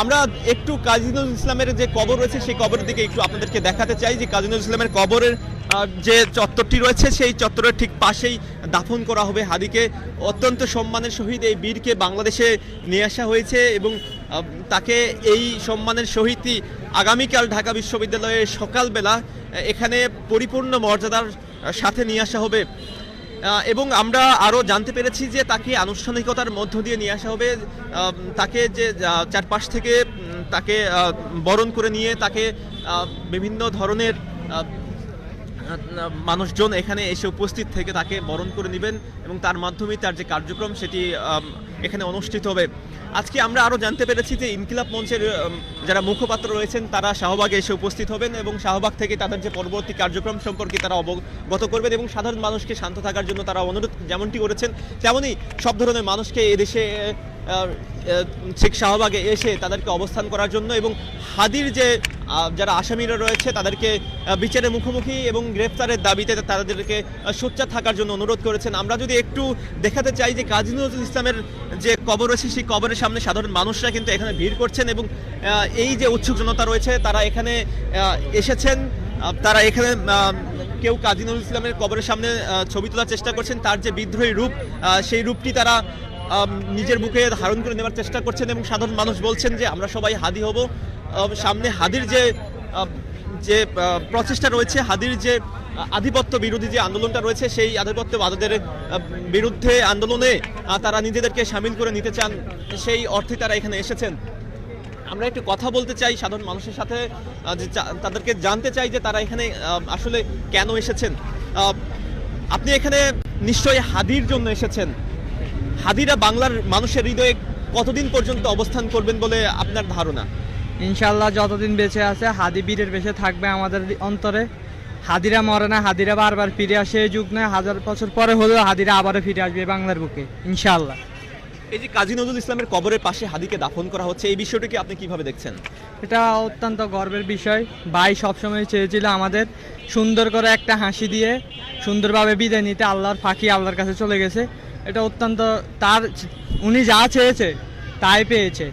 আমরা একটু কাজী নজরুল ইসলামের যে কবর রয়েছে সেই কবরের দিকে একটু আপনাদেরকে দেখাতে চাই যে কাজী নজরুল ইসলামের কবরের যে চত্বরটি রয়েছে সেই চত্বরের ঠিক পাশেই দাফন করা হবে হাদিকে। অত্যন্ত সম্মানের সহিত এই বীরকে বাংলাদেশে নিয়ে আসা হয়েছে এবং তাকে এই সম্মানের সহিতই আগামীকাল ঢাকা বিশ্ববিদ্যালয়ে সকালবেলা এখানে পরিপূর্ণ মর্যাদার সাথে নিয়ে আসা হবে। এবং আমরা আরও জানতে পেরেছি যে তাকে আনুষ্ঠানিকতার মধ্য দিয়ে নিয়ে আসা হবে। তাকে যে চারপাশ থেকে তাকে বরণ করে নিয়ে তাকে বিভিন্ন ধরনের মানুষজন এখানে এসে উপস্থিত থেকে তাকে বরণ করে নেবেন এবং তার মাধ্যমে তার যে কার্যক্রম সেটি এখানে অনুষ্ঠিত হবে। আজকে আমরা আরও জানতে পেরেছি যে ইনকিলাব মঞ্চের যারা মুখপাত্র রয়েছেন তারা শাহবাগে এসে উপস্থিত হবেন এবং শাহবাগ থেকে তাদের যে পরবর্তী কার্যক্রম সম্পর্কে তারা অবগত করবেন এবং সাধারণ মানুষকে শান্ত থাকার জন্য তারা অনুরোধ যেমনটি করেছেন তেমনই সব ধরনের মানুষকে এদেশে শেখ শাহবাগে এসে তাদেরকে অবস্থান করার জন্য এবং হাদির যে যারা আসামিরা রয়েছে তাদেরকে বিচারের মুখোমুখি এবং গ্রেফতারের দাবিতে তাদেরকে সোচ্চার থাকার জন্য অনুরোধ করেছেন। আমরা যদি একটু দেখাতে চাই যে কাজী নজরুল ইসলামের যে কবর রয়েছে সেই কবরের সামনে সাধারণ মানুষরা কিন্তু এখানে ভিড় করছেন এবং এই যে উৎসুক জনতা রয়েছে তারা এখানে এসেছেন। তারা এখানে কেউ কাজী নজরুল ইসলামের কবরের সামনে ছবি তোলার চেষ্টা করছেন, তার যে বিদ্রোহী রূপ সেই রূপটি তারা নিজের বুকে ধারণ করে নেওয়ার চেষ্টা করছেন এবং সাধারণ মানুষ বলছেন যে আমরা সবাই হাদি হব। সামনে হাদির যে প্রচেষ্টা রয়েছে, হাদির যে আধিপত্য বিরোধী যে আন্দোলনটা রয়েছে সেই আধিপত্যবাদীদের বিরুদ্ধে আন্দোলনে তারা নিজেদেরকে সামিল করে নিতে চান, সেই অর্থে তারা এখানে এসেছেন। আমরা একটু কথা বলতে চাই সাধারণ মানুষের সাথে, তাদেরকে জানতে চাই যে তারা এখানে আসলে কেন এসেছেন। আপনি এখানে নিশ্চয়ই হাদির জন্য এসেছেন। হাদিরা বাংলার মানুষের হৃদয়ে কতদিন পর্যন্ত অবস্থান করবেন বলে আপনার ধারণা? ইনশাল্লাহ যতদিন বেঁচে আছে হাদি বীরের বেঁচে থাকবে আমাদের অন্তরে। হাদিরা মরে না, হাদিরা বারবার ফিরে আসে। এই যুগ নয়, 1000 বছর পরে হলেও হাদিরা আবারও ফিরে আসবে বাংলার বুকে ইনশাল্লাহ। এই যে কাজী নজরুল ইসলামের কবরের পাশে হাদিকে দাফন করা হচ্ছে, এই বিষয়টিকে আপনি কিভাবে দেখছেন? এটা অত্যন্ত গর্বের বিষয়। ভাই সবসময় চেয়েছিল আমাদের সুন্দর করে একটা হাসি দিয়ে সুন্দরভাবে বিদায় নিতে, আল্লাহর ফাঁকি আল্লাহর কাছে চলে গেছে। এটা অত্যন্ত তার, উনি যা চেয়েছে তাই পেয়েছে।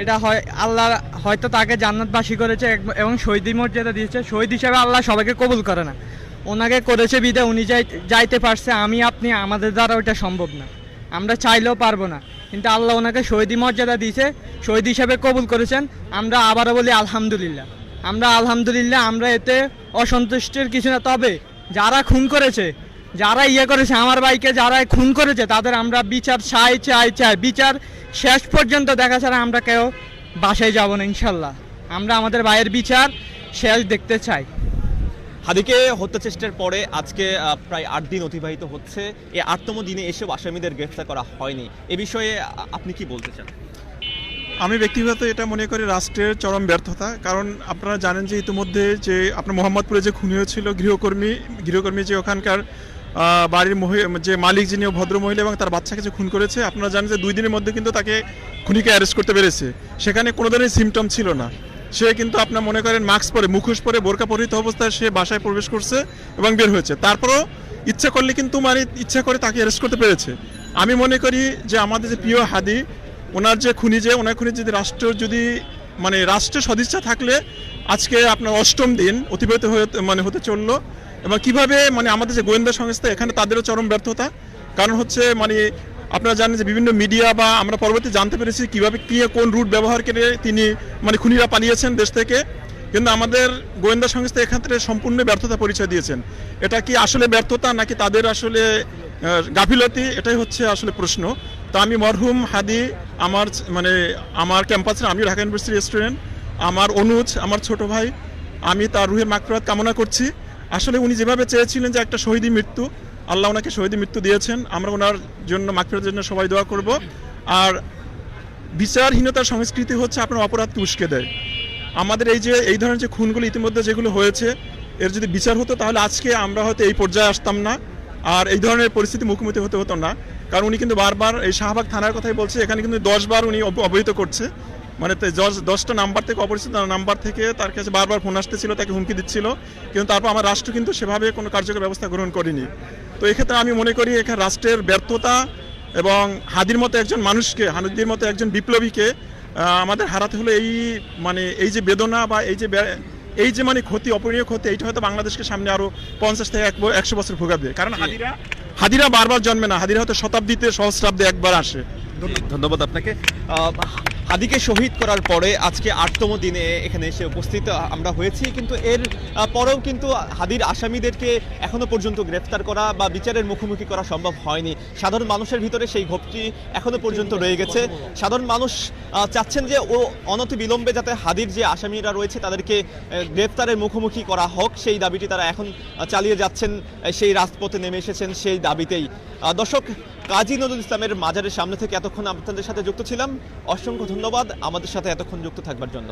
এটা হয় আল্লাহ হয়তো তাকে জান্নাতবাসী করেছে এবং শহীদ মর্যাদা দিয়েছে। শহীদ হিসেবে আল্লাহ সবাইকে কবুল করে না, ওনাকে করেছে বিদায় উনি যাইতে পারছে। আমি আপনি আমাদের দ্বারা ওইটা সম্ভব না, আমরা চাইলেও পারবো না, কিন্তু আল্লাহ ওনাকে শহীদি মর্যাদা দিয়েছে, শহীদ হিসেবে কবুল করেছেন। আমরা আবারও বলি আলহামদুলিল্লাহ। আমরা এতে অসন্তুষ্টের কিছু না। তবে যারা খুন করেছে, যারা করেছে আমার ভাইকে, যারা খুন করেছে তাদের আমরা বিচার চাই। বিচার শেষ পর্যন্ত দেখা ছাড়া আমরা কেউ বাসায় যাব না ইনশাল্লাহ। আমরা আমাদের ভাইয়ের বিচার শেষ দেখতে চাই। হাদিকে হত্যা চেষ্টার পরে আজকে প্রায় 8 দিন অতিবাহিত হচ্ছে। এই 8তম দিনে এসব আসামিদের গ্রেফতার করা হয়নি। এ বিষয়ে আপনি কি বলতে চান? আমি ব্যক্তিগত এটা মনে করি রাষ্ট্রের চরম ব্যর্থতা। কারণ আপনারা জানেন যে ইতিমধ্যে যে আপনার মোহাম্মদপুরে যে খুনি হয়েছিল গৃহকর্মী যে ওখানকার বাড়ির যে মালিক যিনি ভদ্রমহিলা এবং তার বাচ্চাকে যে খুন করেছে, আপনারা জানেন যে 2 দিনের মধ্যে কিন্তু তাকে খুনিকে অ্যারেস্ট করতে পেরেছে। সেখানে কোনো ধরনের সিমটম ছিল না। সে কিন্তু আপনার মনে করেন মাস্ক পরে, মুখোশ পরে, বোরকা পরিহিত অবস্থায় সে বাসায় প্রবেশ করছে এবং বের হয়েছে। তারপরও ইচ্ছা করলে কিন্তু ইচ্ছা করে তাকে অ্যারেস্ট করতে পেরেছে। আমি মনে করি যে আমাদের যে প্রিয় হাদি, ওনার খুনি যদি রাষ্ট্রের সদিচ্ছা থাকলে আজকে আপনার 8ম দিন অতিবাহিত হতে চললো। এবং কিভাবে আমাদের যে গোয়েন্দা সংস্থা এখানে তাদেরও চরম ব্যর্থতা। কারণ হচ্ছে আপনারা জানেন যে বিভিন্ন মিডিয়া বা আমরা পরবর্তী জানতে পেরেছি কিভাবে কোন রুট ব্যবহার করে তিনি খুনিরা পালিয়েছেন দেশ থেকে, কিন্তু আমাদের গোয়েন্দা সংস্থা এখান থেকে সম্পূর্ণ ব্যর্থতা পরিচয় দিয়েছেন। এটা কি আসলে ব্যর্থতা নাকি তাদের আসলে গাফিলতি, এটাই হচ্ছে আসলে প্রশ্ন। তো আমি মরহুম হাদি আমার ক্যাম্পাসের, আমি ঢাকা ইউনিভার্সিটি স্টুডেন্ট, আমার অনুজ আমার ছোট ভাই, আমি তার রুহের মাগফিরাত কামনা করছি। আসলে উনি যেভাবে চেয়েছিলেন যে একটা শহীদি মৃত্যু, আল্লাহ ওনাকে শহীদি মৃত্যু দিয়েছেন। আমরা ওনার জন্য মাগফিরাতের জন্য সবাই দোয়া করব। আর বিচারহীনতার সংস্কৃতি হচ্ছে আপনার অপরাধকে উস্কে দেয়। আমাদের এই ধরনের যে খুনগুলো ইতিমধ্যে যেগুলো হয়েছে, এর যদি বিচার হতো তাহলে আজকে আমরা হয়তো এই পর্যায়ে আসতাম না, আর এই ধরনের পরিস্থিতি মুখোমুখি হতো না। কারণ উনি কিন্তু বারবার এই শাহবাগ থানার কথাই বলছে, এখানে কিন্তু 10 বার উনি অবহিত করছে। 10টা নাম্বার থেকে, অপরিচিত নাম্বার থেকে তার কাছে বারবার ফোন আসতেছিল, তাকে হুমকি দিচ্ছিল, কিন্তু তারপর আমার রাষ্ট্র কিন্তু সেভাবে কোনো কার্যকর ব্যবস্থা গ্রহণ করেনি। তো এক্ষেত্রে আমি মনে করি এখানে রাষ্ট্রের ব্যর্থতা এবং হাদির মতো একজন মানুষকে, হাদির মতো একজন বিপ্লবীকে আমাদের হারাতে হলো এই যে বেদনা বা এই যে মানে ক্ষতি, অপূরণীয় ক্ষতি, এইটা হয়তো বাংলাদেশকে সামনে আরো 50 থেকে 100 বছর ভোগাবে। কারণ হাদিরা বারবার জন্মে না, হাদিরা হয়তো শতাব্দীতে, সহস্রাব্দে একবার আসে। ধন্যবাদ আপনাকে। হাদিকে শহীদ করার পরে আজকে 8তম দিনে এখানে এসে উপস্থিত আমরা হয়েছি, কিন্তু এর পরেও কিন্তু হাদির আসামিদেরকে এখনো পর্যন্ত গ্রেফতার করা বা বিচারের মুখোমুখি করা সম্ভব হয়নি। সাধারণ মানুষের ভিতরে সেই ক্ষোভটি এখনো পর্যন্ত রয়ে গেছে। সাধারণ মানুষ চাচ্ছেন যে অনতিবিলম্বে যাতে হাদির যে আসামিরা রয়েছে তাদেরকে গ্রেফতারের মুখোমুখি করা হোক, সেই দাবিটি তারা এখন চালিয়ে যাচ্ছেন, সেই রাজপথে নেমে এসেছেন সেই দাবিতেই। দর্শক, কাজী নজরুল ইসলামের মাজারের সামনে থেকে এতক্ষণ আপনাদের সাথে যুক্ত ছিলাম। অসংখ্য ধন্যবাদ আমাদের সাথে এতক্ষণ যুক্ত থাকবার জন্য।